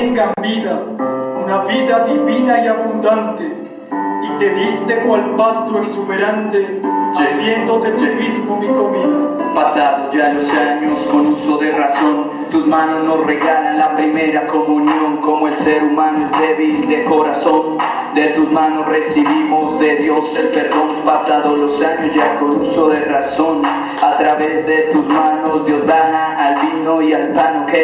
tengan vida, una vida divina y abundante, y te diste cual pasto exuberante, haciéndote tú mismo mi comida. Pasados ya los años con uso de razón, tus manos nos regalan la primera comunión. Como el ser humano es débil de corazón, de tus manos recibimos de Dios el perdón. Pasados los años ya con uso de razón, a través de tus manos Dios da al vino y al pan, ok,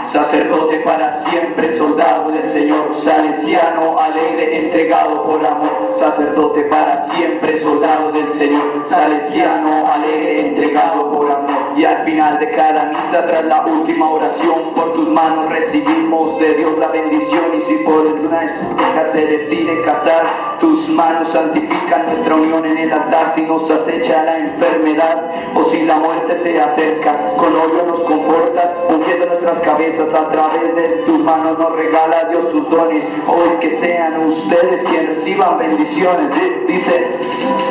sacerdote para siempre, soldado del Señor, salesiano, alegre, entregado por amor. Sacerdote para siempre, soldado del Señor, salesiano, alegre, entregado por amor. Y al final de cada misa, tras la última oración, por tus manos recibimos de Dios la bendición. Y si por una pareja se decide casar, tus manos santifican nuestra unión en el altar. Si nos acecha la enfermedad o si la muerte se acerca, con odio nos confortas, ungiendo nuestras cabezas. A través de tus manos nos regala Dios sus dones. Hoy que sean ustedes quienes reciban bendiciones. Dice,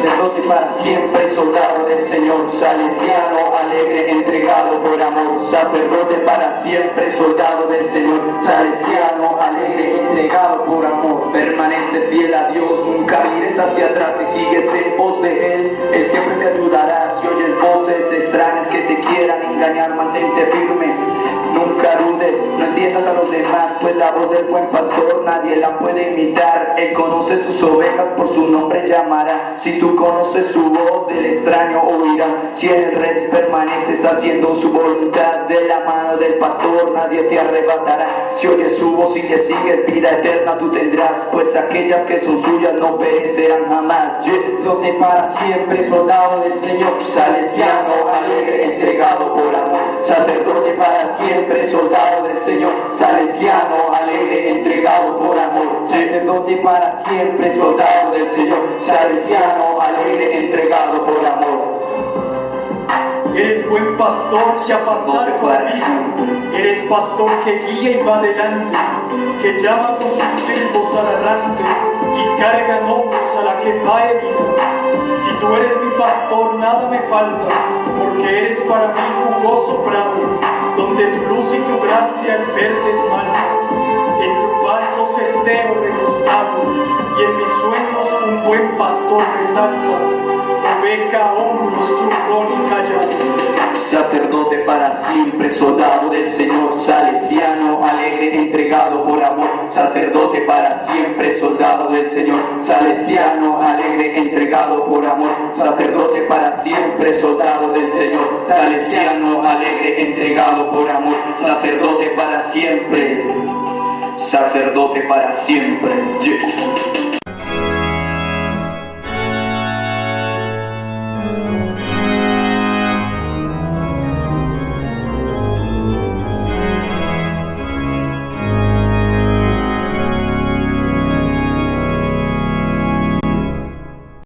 sacerdote para siempre, soldado del Señor, salesiano, alegre, entregado por amor. Sacerdote para siempre, soldado del Señor, salesiano, alegre, entregado por amor. Permanece fiel a Dios, nunca mires hacia atrás y sigues en pos de Él. Él siempre te ayudará. Si oyes voces extrañas que te quieran engañar, mantente firme. Nunca dudes, no entiendas a los demás, pues la voz del buen pastor nadie la puede imitar. Él conoce sus ovejas, por su nombre llamará. Si tú conoces su voz, del extraño oirás. Si en el red permaneces haciendo su voluntad, de la mano del pastor nadie te arrebatará. Si oyes su voz y le sigues, vida eterna tú tendrás, pues aquellas que son suyas no perecerán jamás. Sacerdote para siempre, soldado del Señor, salesiano, alegre, entregado por amor. Sacerdote para siempre, soldado del Señor, salesiano, alegre, entregado por amor. Sacerdote para siempre, soldado del Señor, salesiano, alegre, entregado por amor. Eres buen pastor que apastar contigo, eres pastor que guía y va adelante, que llama con sus silbos al errante y carga en hombros a la que va herida. Si tú eres mi pastor, nada me falta, porque eres para mí jugoso prado, donde tu luz y tu gracia el verde esmalta. En tu barco cestero recostado, y en mis sueños un buen pastor resalta, oveja, hombros, zurrón y callado. Sacerdote para siempre, soldado del Señor, salesiano, alegre, entregado por amor. Sacerdote para siempre, soldado del Señor, salesiano, alegre, entregado por amor. Sacerdote para siempre, soldado del Señor, salesiano, alegre, entregado por amor. Sacerdote para siempre, sacerdote para siempre.